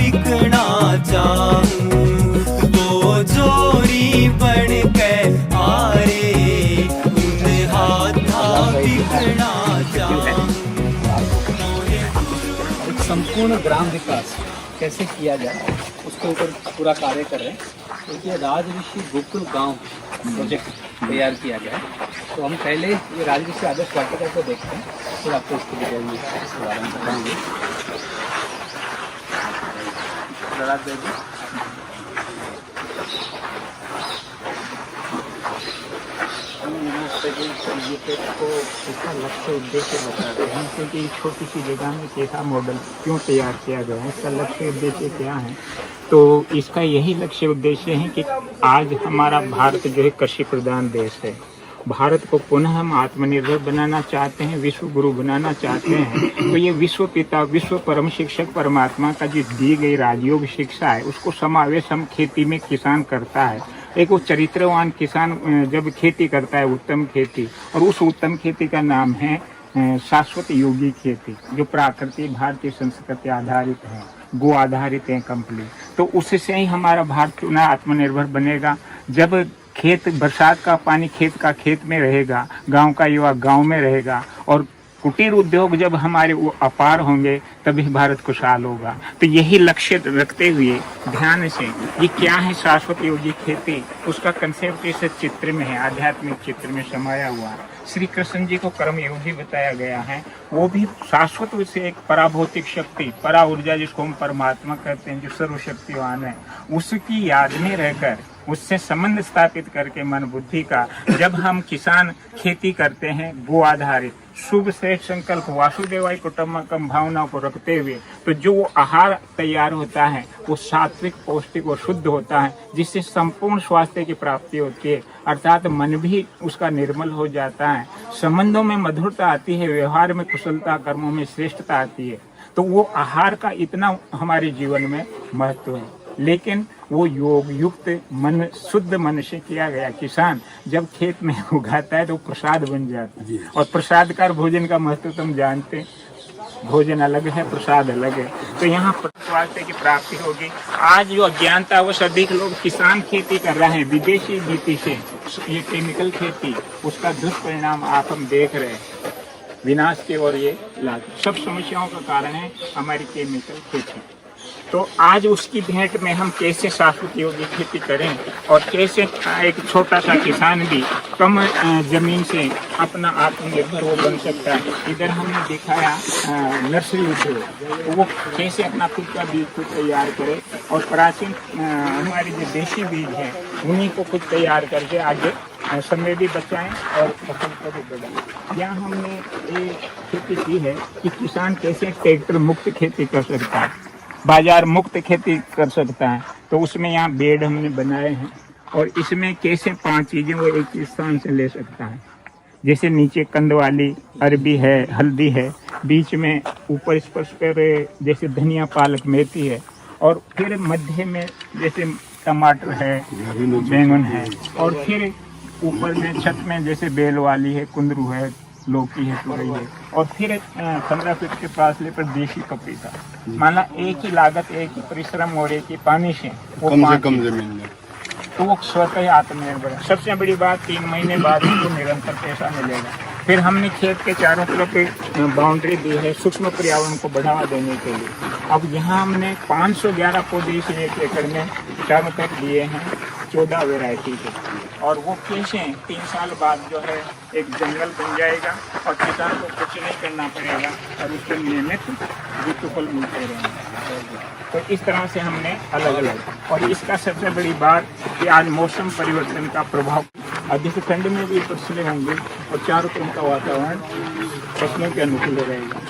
बिकना चाहूं, वो जोरी बन के आरे उन हाथा बिकना चाहूं। एक संपूर्ण ग्राम विकास कैसे किया जाए उसके ऊपर पूरा कार्य कर रहे हैं। देखिए राजऋषि गोकुल गांव प्रोजेक्ट तैयार किया गया है। तो हम पहले ये राजऋषि आदर्श वाटिका को देखते हैं, फिर आपको इसके डिटेल में इसके बारे में बताएंगे। को इसका लक्ष्य उद्देश्य बताते हैं, क्योंकि छोटी सी जगह में कैसा मॉडल क्यों तैयार किया गया है, इसका लक्ष्य उद्देश्य क्या है। तो इसका यही लक्ष्य उद्देश्य है कि आज हमारा भारत जो है कृषि प्रधान देश है। भारत को पुनः हम आत्मनिर्भर बनाना चाहते हैं, विश्व गुरु बनाना चाहते हैं। तो ये विश्व पिता, विश्व परम शिक्षक परमात्मा का जो दी गई राजयोग शिक्षा है, उसको समावेश हम खेती में किसान करता है। एक वो चरित्रवान किसान जब खेती करता है, उत्तम खेती, और उस उत्तम खेती का नाम है शाश्वत योगी खेती, जो प्राकृतिक भारतीय संस्कृति आधारित है, गो आधारित है कंप्लीट। तो उससे ही हमारा भारत पुनः आत्मनिर्भर बनेगा। जब खेत, बरसात का पानी खेत का खेत में रहेगा, गांव का युवा गांव में रहेगा, और कुटीर उद्योग जब हमारे वो अपार होंगे, तभी भारत खुशहाल होगा। तो यही लक्ष्य रखते हुए ध्यान से ये क्या है शाश्वत योगी खेती, उसका कंसेप्ट इस चित्र में है, आध्यात्मिक चित्र में समाया हुआ है। श्री कृष्ण जी को कर्म योगी बताया गया है। वो भी शाश्वत से एक पराभौतिक शक्ति, परा ऊर्जा जिसको हम परमात्मा कहते हैं, जो सर्वशक्तिवान है, उसकी याद में रहकर उससे संबंध स्थापित करके मन बुद्धि का, जब हम किसान खेती करते हैं गो आधारित, शुभ श्रेष्ठ संकल्प वासुदेवाय कुटुंबकम भावनाओं को रखते हुए, तो जो आहार तैयार होता है वो सात्विक, पौष्टिक और शुद्ध होता है, जिससे संपूर्ण स्वास्थ्य की प्राप्ति होती है, अर्थात मन भी उसका निर्मल हो जाता है, संबंधों में मधुरता आती है, व्यवहार में कुशलता, कर्मों में श्रेष्ठता आती है। तो वो आहार का इतना हमारे जीवन में महत्व है। लेकिन वो योग युक्त मन, शुद्ध मन से किया गया किसान जब खेत में उगाता है तो प्रसाद बन जाता है। और प्रसाद का भोजन का महत्व तुम जानते हैं, भोजन अलग है, प्रसाद अलग है। तो यहाँ स्वास्थ्य की प्राप्ति होगी। आज जो अज्ञानतावश अधिक लोग किसान खेती कर रहे हैं विदेशी नीति से, ये केमिकल खेती, उसका दुष्परिणाम आप हम देख रहे हैं, विनाश की ओर ये लाते। सब समस्याओं का कारण है हमारी केमिकल खेती। तो आज उसकी भेंट में हम कैसे शाश्वत योगी खेती करें, और कैसे एक छोटा सा किसान भी कम जमीन से अपना आत्मनिर्भर वो बन सकता है। इधर हमने दिखाया नर्सरी उद्योग, वो कैसे अपना खुद का बीज खुद तैयार करे, और प्राचीन हमारे जो देशी बीज हैं उन्हीं को खुद तैयार करके आगे समय भी बचाएं और फसल को भी बढ़ाएं। यहाँ हमने ये खेती की है कि किसान कैसे ट्रैक्टर मुक्त खेती कर सकता है, बाजार मुक्त खेती कर सकता है। तो उसमें यहाँ बेड हमने बनाए हैं, और इसमें कैसे 5 चीजें वो एक ही स्थान से ले सकता है। जैसे नीचे कंद वाली अरबी है, हल्दी है, बीच में ऊपर स्पर्श पर जैसे धनिया, पालक, मेथी है, और फिर मध्य में जैसे टमाटर है, बैंगन है, और फिर ऊपर में छत में जैसे बेल वाली है, कुंदरू है, लौकी है, तुरई है, और फिर 15 फीट के फासले पर देशी पपीता। माना एक ही लागत, एक ही परिश्रम और एक ही पानी से वो कम से कम जमीन में, तो वो स्वतः आत्मनिर्भर है। सबसे बड़ी बात 3 महीने बाद उनको निरंतर पैसा मिलेगा। फिर हमने खेत के चारों तरफ बाउंड्री दी है सूक्ष्म पर्यावरण को बढ़ावा देने के लिए। अब यहाँ हमने 511 पौधे इस 1 एकड़ में चारों तरफ दिए हैं, 14 वैरायटी के, और वो कैसे 3 साल बाद जो है एक जंगल बन जाएगा, और किसान को कुछ नहीं करना पड़ेगा, और उसके नियमित वित्तफल मिलते रहेंगे। तो इस तरह से हमने अलग अलग, और इसका सबसे बड़ी बात कि आज मौसम परिवर्तन का प्रभाव अधिक ठंड में भी फसलें होंगी, और चारों तरफ का वातावरण फसलों के अनुकूल रहेगा।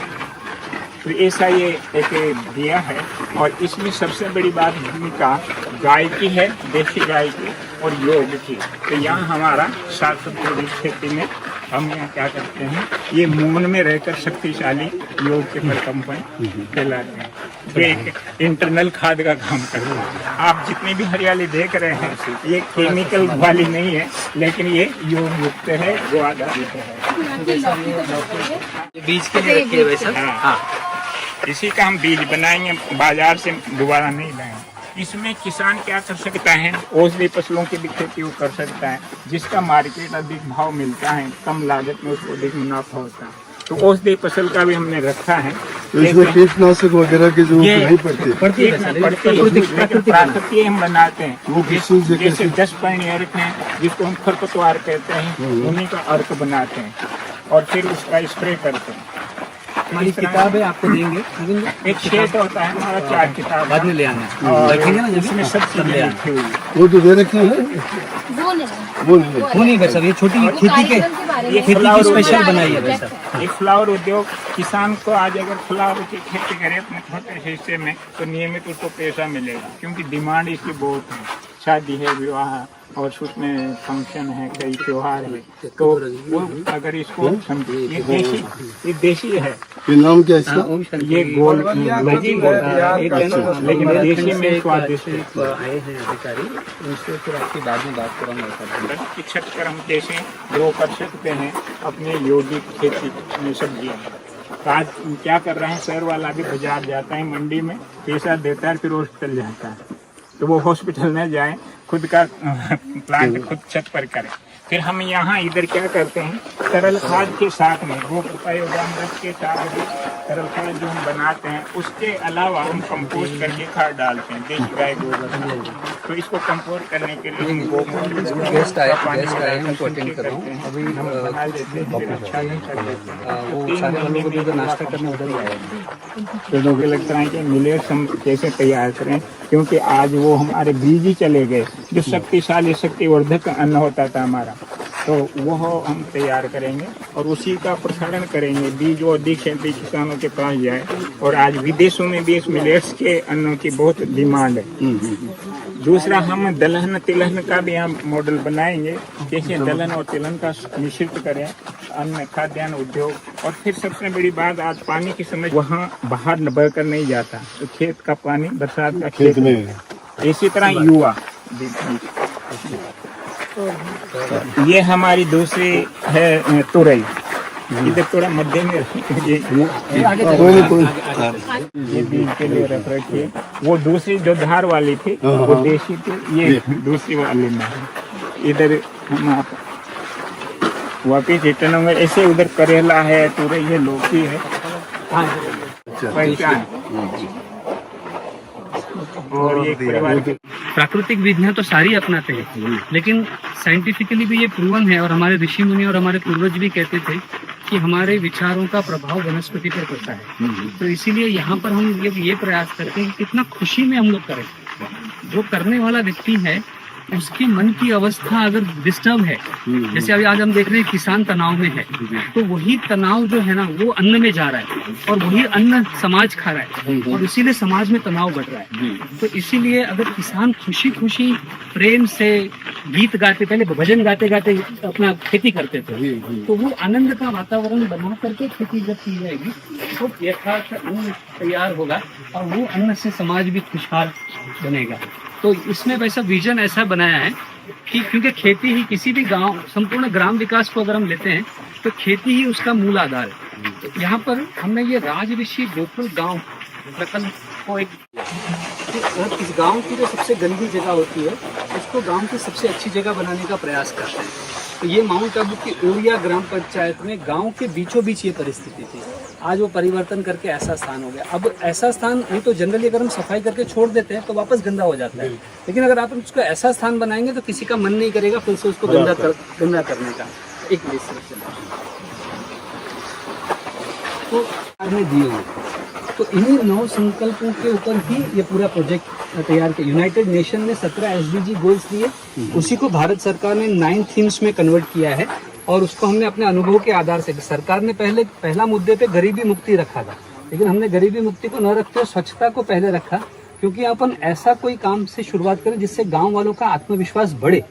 तो ऐसा ये एक दिया है, और इसमें सबसे बड़ी बात भूमिका गाय की है, देशी गाय की और योग की। तो यहाँ हमारा शाश्वत खेती में हम यहाँ क्या करते हैं, ये मौन में रहकर शक्तिशाली योग के परिकंपन फैलाते हैं। तो एक इंटरनल खाद का काम करते हैं। आप जितनी भी हरियाली देख रहे हैं ये केमिकल वाली नहीं है, लेकिन ये योग युक्त है, जो आधारित है। बीज के लिए रखिए वैसा। हाँ, इसी का हम बीज बनाएंगे, बाजार से दोबारा नहीं लाएंगे। इसमें किसान क्या कर सकता है, औषधि फसलों की भी खेती वो कर सकता है, जिसका मार्केट अधिक भाव मिलता है, कम लागत में उसको अधिक मुनाफा होता है। तो औषधि फसल का भी हमने रखा है। तो इसमें कीटनाशक वगैरह की जरूरत नहीं पड़ती। पड़ती है प्राकृतिक हम बनाते हैं। वो किस चीज़ से जैसे 10 पैनी अर्क है, जिसको हम खरपतवार कहते हैं, उन्हीं का अर्क बनाते हैं और फिर उसका स्प्रे करते हैं। हमारी किताब है, आपको देंगे, एक शेड होता है हमारा, 4 किताब बाद में ले आना है। और रखेंगे ना जब इसमें सब चीजें लिखी हुई है। वो तो दे रखी है, वो नहीं वो नहीं। वो नहीं भाई साहब, ये खेती ये खेती की स्पेशल बनाई है भाई साहब। ये फ्लावर उद्योग किसान को आज अगर फ्लावर की खेती करे अपने छोटे हिस्से में तो नियमित उसको पैसा मिलेगा, क्योंकि डिमांड इसकी बहुत है। शादी है, विवाह और उसमें फंक्शन है, कई त्योहार है, तो वो अगर इसको समझे, ये देशी है। ये नाम क्या है इसका? ये गोल लगी लेकिन देशी में स्वादिष्ट आए हैं अधिकारी, उनसे फिर आपकी बाद में बात करूँगा। की छत पर हम कैसे ग्रो कर सकते हैं अपने यौगिक खेती में सब्जियाँ। तो आज क्या कर रहे हैं, शहर वाला भी बाजार जाता है, मंडी में पैसा देता है, फिर हॉस्पिटल जाता है। तो वो हॉस्पिटल न जाए, खुद का प्लांट खुद छत पर करें। फिर हम यहाँ इधर क्या करते हैं, तरल खाद के साथ में गोमूत्र के साथ भी तरल खाद जो हम बनाते हैं, उसके अलावा हम कंपोस्ट करके खाद डालते हैं, देसी गाय गोबर। तो इसको कंपोस्ट करने के लिए हम गोमूत्र गेस्ट आए हमको अटेंड कर रहा हूँ अभी। हम बना देते हैं, फिर आच्छादन कर देते हैं। वो सारे लोगों को जो नाश्ता करने उधर ही आए। पेड़ों के लगता है कि मिलेट्स हम कैसे तैयार करें, क्योंकि आज वो हमारे बीज ही चले गए जो शक्तिशाली शक्तिवर्धक अन्न होता था हमारा, तो वो हम तैयार करेंगे और उसी का प्रसारण करेंगे। बीज जो अधिक से अधिक किसानों के पास जाए। और आज विदेशों में भी इस मिलेट्स के अन्नों की बहुत डिमांड है। दूसरा, हम दलहन तिलहन का भी हम मॉडल बनाएंगे, कैसे दलहन और तिलहन का मिश्रित करें अन्न खाद्यान्न उद्योग। और फिर सबसे बड़ी बात, आज पानी की समस्या, वहाँ बाहर बहकर नहीं जाता, तो खेत का पानी बरसात का खेत में। इसी तरह युवा, ये हमारी दूसरी है तुरई, इधर थोड़ा मध्य में ये बीज के लिए रख रखिए। वो दूसरी जो धार वाली थी वो देशी थी, ये दूसरी वाली में। इधर हम आप वापिस रिटर्न होंगे। ऐसे उधर करेला है, तुरई है, लौकी है, पहचान। और ये परिवार के प्राकृतिक विधियां तो सारी अपनाते हैं, लेकिन साइंटिफिकली भी ये प्रूवन है। और हमारे ऋषि मुनि और हमारे पूर्वज भी कहते थे कि हमारे विचारों का प्रभाव वनस्पति पर पड़ता है। तो इसीलिए यहाँ पर हम ये प्रयास करते हैं कि कितना खुशी में हम लोग करें। जो करने वाला व्यक्ति है उसकी मन की अवस्था अगर डिस्टर्ब है, जैसे अभी आज हम देख रहे हैं किसान तनाव में है, तो वही तनाव जो है ना वो अन्न में जा रहा है और वही अन्न समाज खा रहा है और इसीलिए समाज में तनाव बढ़ रहा है। तो इसीलिए अगर किसान खुशी खुशी प्रेम से गीत गाते, पहले भजन गाते गाते अपना खेती करते थे, तो वो आनंद का वातावरण बना करके खेती जब की जाएगी तो यथार्थ अन्न तैयार होगा और वो अन्न से समाज भी खुशहाल बनेगा। तो इसमें वैसा विजन ऐसा बनाया है कि क्योंकि खेती ही किसी भी गांव, संपूर्ण ग्राम विकास को अगर हम लेते हैं तो खेती ही उसका मूल आधार है। तो यहाँ पर हमने ये राजऋषि गोकुल गांव प्रकल्प को एक, इस गांव की जो सबसे गंदी जगह होती है उसको गांव की सबसे अच्छी जगह बनाने का प्रयास करते हैं। तो ये माउंट आबू की ओरिया ग्राम पंचायत में गांव के बीचों बीच ये परिस्थिति थी। आज वो परिवर्तन करके ऐसा स्थान हो गया। अब ऐसा स्थान नहीं तो जनरली अगर हम सफाई करके छोड़ देते हैं तो वापस गंदा हो जाता है, लेकिन अगर आप उसको ऐसा स्थान बनाएंगे तो किसी का मन नहीं करेगा फिर से उसको गंदा करने का। एक तो आपने दिए हुए, तो इन्हीं 9 संकल्पों के ऊपर ही ये पूरा प्रोजेक्ट तैयार किया। यूनाइटेड नेशन ने 17 SDG गोल्स दिए, उसी को भारत सरकार ने 9 थीम्स में कन्वर्ट किया है। और उसको हमने अपने अनुभव के आधार से, सरकार ने पहला मुद्दे पे गरीबी मुक्ति रखा था, लेकिन हमने गरीबी मुक्ति को न रखते हुए स्वच्छता को पहले रखा, क्योंकि अपन ऐसा कोई काम से शुरुआत करें जिससे गांव वालों का आत्मविश्वास बढ़े।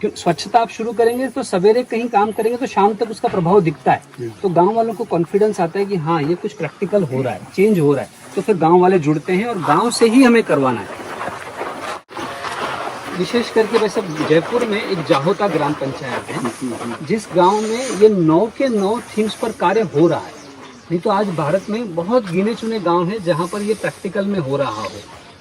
स्वच्छता आप शुरू करेंगे तो सवेरे कहीं काम करेंगे तो शाम तक उसका प्रभाव दिखता है, तो गांव वालों को कॉन्फिडेंस आता है कि हाँ ये कुछ प्रैक्टिकल हो रहा है, चेंज हो रहा है, तो फिर गांव वाले जुड़ते हैं और गांव से ही हमें करवाना है। विशेष करके वैसे जयपुर में एक जाहोता ग्राम पंचायत है जिस गांव में ये 9 के 9 थीम्स पर कार्य हो रहा है। नहीं तो आज भारत में बहुत गिने चुने गांव हैं जहां पर ये प्रैक्टिकल में हो रहा हो।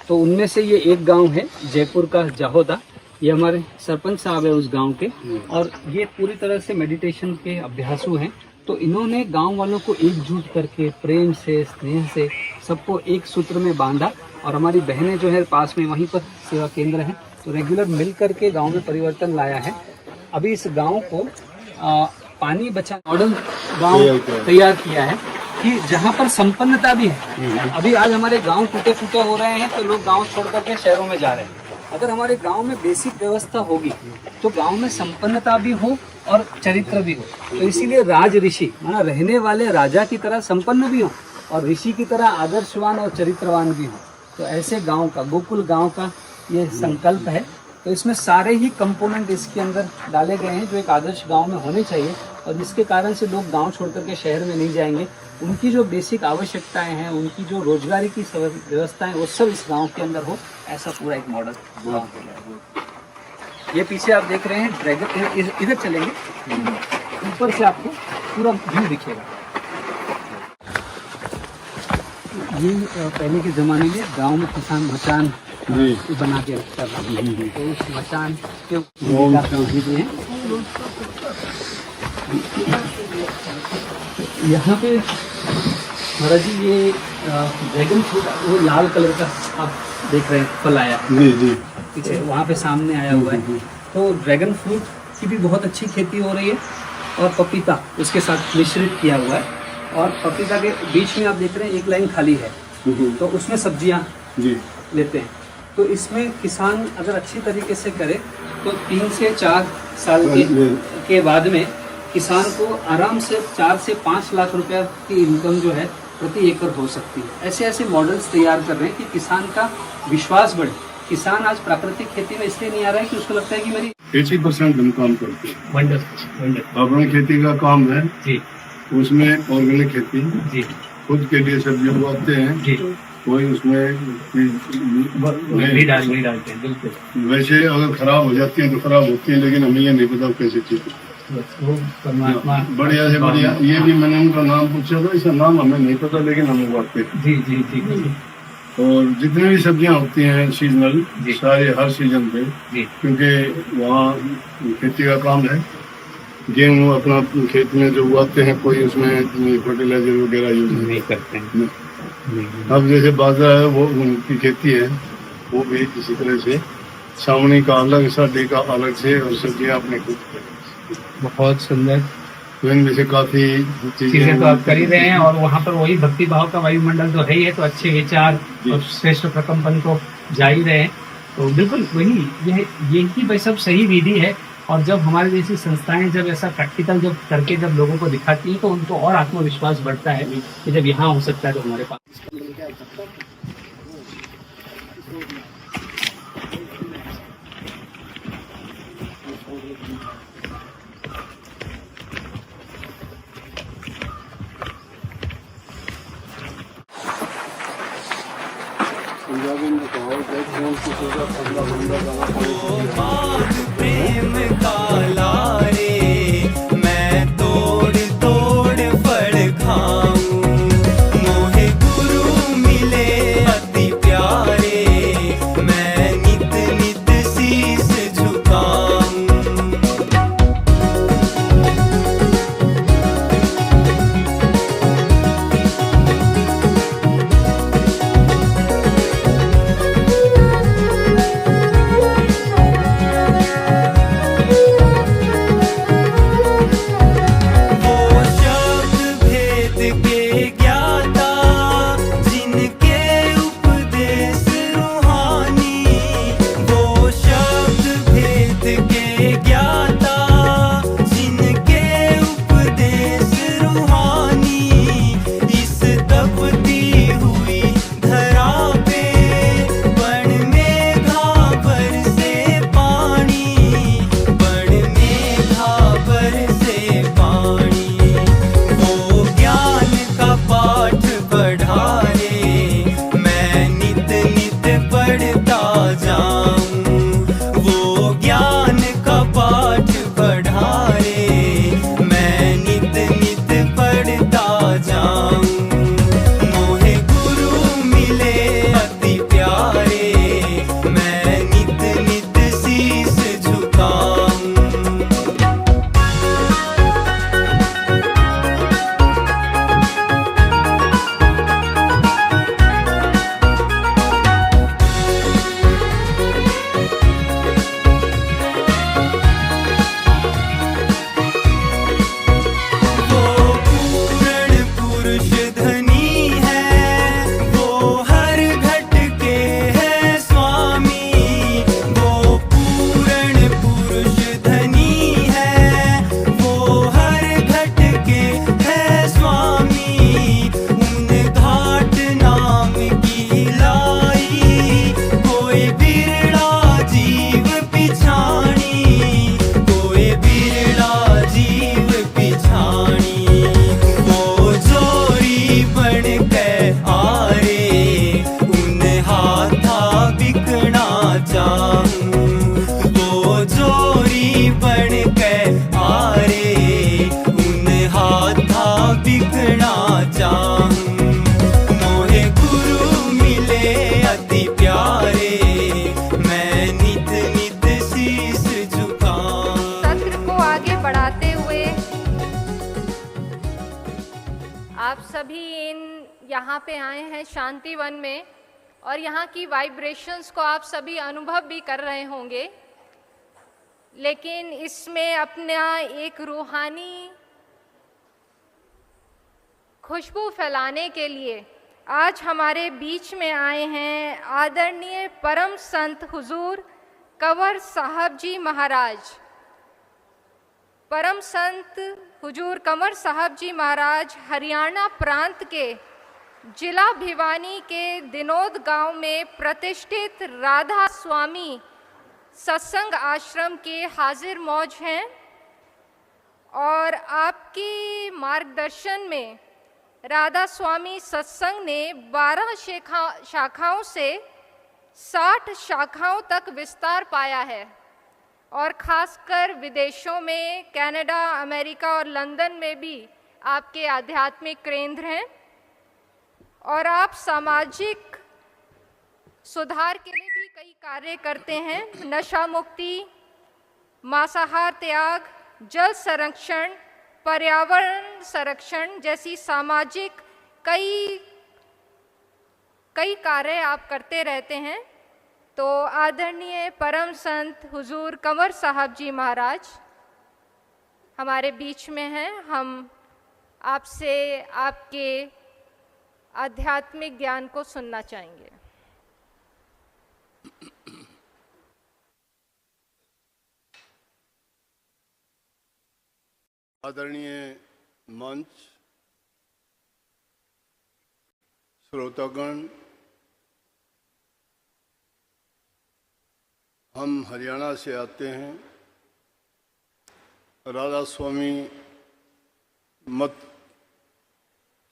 तो उनमें से ये एक गांव है जयपुर का जहोदा। ये हमारे सरपंच साहब है उस गांव के, और ये पूरी तरह से मेडिटेशन के अभ्यासु हैं। तो इन्होंने गांव वालों को एकजुट करके प्रेम से, स्नेह से सबको एक सूत्र में बांधा। और हमारी बहनें जो है पास में वहीं पर सेवा केंद्र है, तो रेगुलर मिल करके गांव में परिवर्तन लाया है। अभी इस गांव को पानी बचा मॉडल गांव तैयार किया है कि जहां पर संपन्नता भी है। अभी आज हमारे गांव टूटे फूटे हो रहे हैं तो लोग गांव छोड़ करके शहरों में जा रहे हैं। अगर हमारे गांव में बेसिक व्यवस्था होगी तो गांव में संपन्नता भी हो और चरित्र भी हो। तो इसीलिए राज ऋषि माना रहने वाले राजा की तरह संपन्न भी हो और ऋषि की तरह आदर्शवान और चरित्रवान भी हो। तो ऐसे गांव का, गोकुल गांव का ये संकल्प है। तो इसमें सारे ही कंपोनेंट इसके अंदर डाले गए हैं जो एक आदर्श गांव में होने चाहिए, और जिसके कारण से लोग गांव छोड़ करके शहर में नहीं जाएंगे। उनकी जो बेसिक आवश्यकताएं हैं, उनकी जो रोजगारी की व्यवस्थाएं, वो सब इस गांव के अंदर हो, ऐसा पूरा एक मॉडल गांव के अंदर। ये पीछे आप देख रहे हैं ड्रैगन, इधर चलेंगे, ऊपर से आपको पूरा व्यू दिखेगा। ये पहले के ज़माने में गांव में किसान मचान बना के रखता था, तो उस मचान के हैं। यहाँ पे महाराज जी ये ड्रैगन फ्रूट, वो लाल कलर का आप देख रहे हैं फल आया पीछे, वहाँ पे सामने आया हुआ है। तो ड्रैगन फ्रूट की भी बहुत अच्छी खेती हो रही है, और पपीता उसके साथ मिश्रित किया हुआ है। और पपीता के बीच में आप देख रहे हैं एक लाइन खाली है, तो उसमें सब्जियाँ लेते हैं। तो इसमें किसान अगर अच्छी तरीके से करे तो 3 से 4 साल के बाद में किसान को आराम से 4 से 5 लाख रुपया की इनकम जो है प्रति एकड़ हो सकती है। ऐसे ऐसे मॉडल्स तैयार कर रहे हैं कि किसान का विश्वास बढ़े। किसान आज प्राकृतिक खेती में इसलिए नहीं आ रहा है कि उसको लगता है कि मेरी 80% हम काम करते हैं। वंडर अपनी खेती का काम है जी, उसमें ऑर्गेनिक खेती जी, खुद के लिए सब्जी उगाते हैं जी, कोई उसमें वही डालते हैं बिल्कुल। वैसे अगर खराब हो जाती है तो खराब होती है, लेकिन हमें ये नहीं पता कैसे ठीक है। वो परमात्मा बढ़िया से बढ़िया, ये भी मैंने उनका नाम पूछा था, इसका नाम हमें नहीं पता लेकिन हम उगाते हैं। जी जी जी जी। और जितनी भी सब्जियां होती हैं सीजनल, सारे हर सीजन पे, क्योंकि वहाँ खेती का काम है। गेहूँ अपना खेत में जो उगाते हैं, कोई उसमें फर्टिलाइजर वगैरह यूज नहीं करते हैं। अब जैसे बाजरा है वो उनकी खेती है, वो भी इसी तरह से सावनी का अलग, सर्दी का अलग से, और सब्जियां अपने खुद। बहुत सुंदर में से काफी चीजें तो आप कर ही रहे हैं, और वहाँ पर वही भक्ति भाव का वायुमंडल तो है ही है, तो अच्छे विचार और श्रेष्ठ प्रकम्पन तो जा ही रहे हैं। तो बिल्कुल वही यही भाई सब सही विधि है। और जब हमारे जैसी संस्थाएं जब ऐसा प्रैक्टिकल जब करके जब लोगों को दिखाती हैं तो उनको और आत्मविश्वास बढ़ता है कि जब यहाँ हो सकता है तो हमारे पास। प्रेम का लारे मैं तोड़ तोड़ फल खाऊं, मोहे गुरु मिले अति प्यारे मैं नित नित शीस झुकाऊं। यहाँ पे आए हैं शांति वन में और यहाँ की वाइब्रेशंस को आप सभी अनुभव भी कर रहे होंगे, लेकिन इसमें अपना एक रूहानी खुशबू फैलाने के लिए आज हमारे बीच में आए हैं आदरणीय परम संत हुजूर कंवर साहब जी महाराज। परम संत हुजूर कंवर साहब जी महाराज हरियाणा प्रांत के जिला भिवानी के दिनोद गांव में प्रतिष्ठित राधा स्वामी सत्संग आश्रम के हाजिर मौज हैं और आपके मार्गदर्शन में राधा स्वामी सत्संग ने 12 शाखाओं से 60 शाखाओं तक विस्तार पाया है और खासकर विदेशों में कनाडा, अमेरिका और लंदन में भी आपके आध्यात्मिक केंद्र हैं और आप सामाजिक सुधार के लिए भी कई कार्य करते हैं। नशा मुक्ति, मांसाहार त्याग, जल संरक्षण, पर्यावरण संरक्षण जैसी सामाजिक कई कार्य आप करते रहते हैं। तो आदरणीय परम संत हुजूर कंवर साहब जी महाराज हमारे बीच में हैं। हम आपसे आपके आध्यात्मिक ज्ञान को सुनना चाहेंगे। आदरणीय मंच, श्रोतागण, हम हरियाणा से आते हैं, राधा स्वामी मत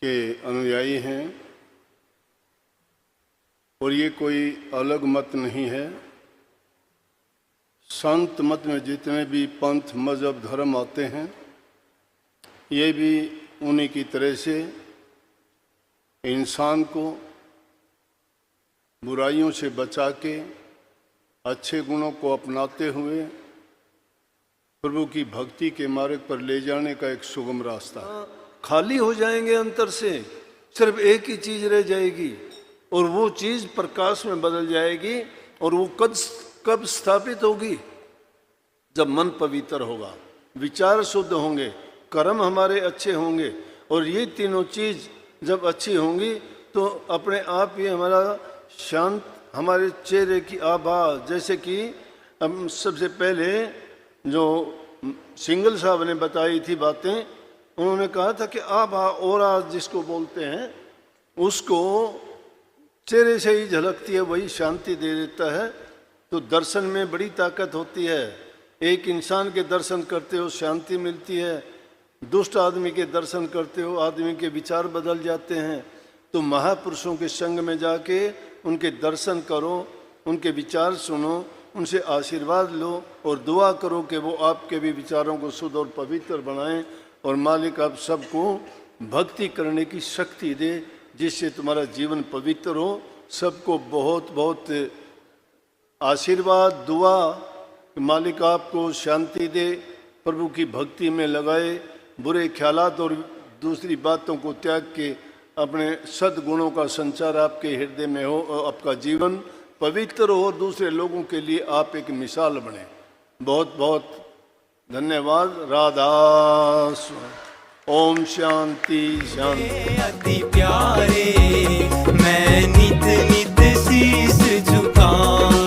के अनुयायी हैं और ये कोई अलग मत नहीं है। संत मत में जितने भी पंथ, मजहब, धर्म आते हैं ये भी उन्हीं की तरह से इंसान को बुराइयों से बचा के अच्छे गुणों को अपनाते हुए प्रभु की भक्ति के मार्ग पर ले जाने का एक सुगम रास्ता है। खाली हो जाएंगे अंतर से, सिर्फ एक ही चीज रह जाएगी और वो चीज प्रकाश में बदल जाएगी। और वो कब स्थापित होगी? जब मन पवित्र होगा, विचार शुद्ध होंगे, कर्म हमारे अच्छे होंगे और ये तीनों चीज जब अच्छी होंगी तो अपने आप ही हमारा शांत, हमारे चेहरे की आभा, जैसे कि हम सबसे पहले जो सिंगल साहब ने बताई थी बातें, उन्होंने कहा था कि आभा ओरा जिसको बोलते हैं उसको चेहरे से ही झलकती है, वही शांति दे देता है। तो दर्शन में बड़ी ताकत होती है। एक इंसान के दर्शन करते हो शांति मिलती है, दुष्ट आदमी के दर्शन करते हो आदमी के विचार बदल जाते हैं। तो महापुरुषों के संग में जाके उनके दर्शन करो, उनके विचार सुनो, उनसे आशीर्वाद लो और दुआ करो कि वो आपके भी विचारों को शुद्ध और पवित्र बनाएं और मालिक आप सबको भक्ति करने की शक्ति दे जिससे तुम्हारा जीवन पवित्र हो। सबको बहुत बहुत आशीर्वाद, दुआ, मालिक आपको शांति दे, प्रभु की भक्ति में लगाए, बुरे ख्यालात और दूसरी बातों को त्याग के अपने सद्गुणों का संचार आपके हृदय में हो और आपका जीवन पवित्र हो और दूसरे लोगों के लिए आप एक मिसाल बने। बहुत बहुत धन्यवाद। राधा ओम शांति शांति। अति प्यारे मैं नित नित शीस झुकाऊं।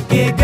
के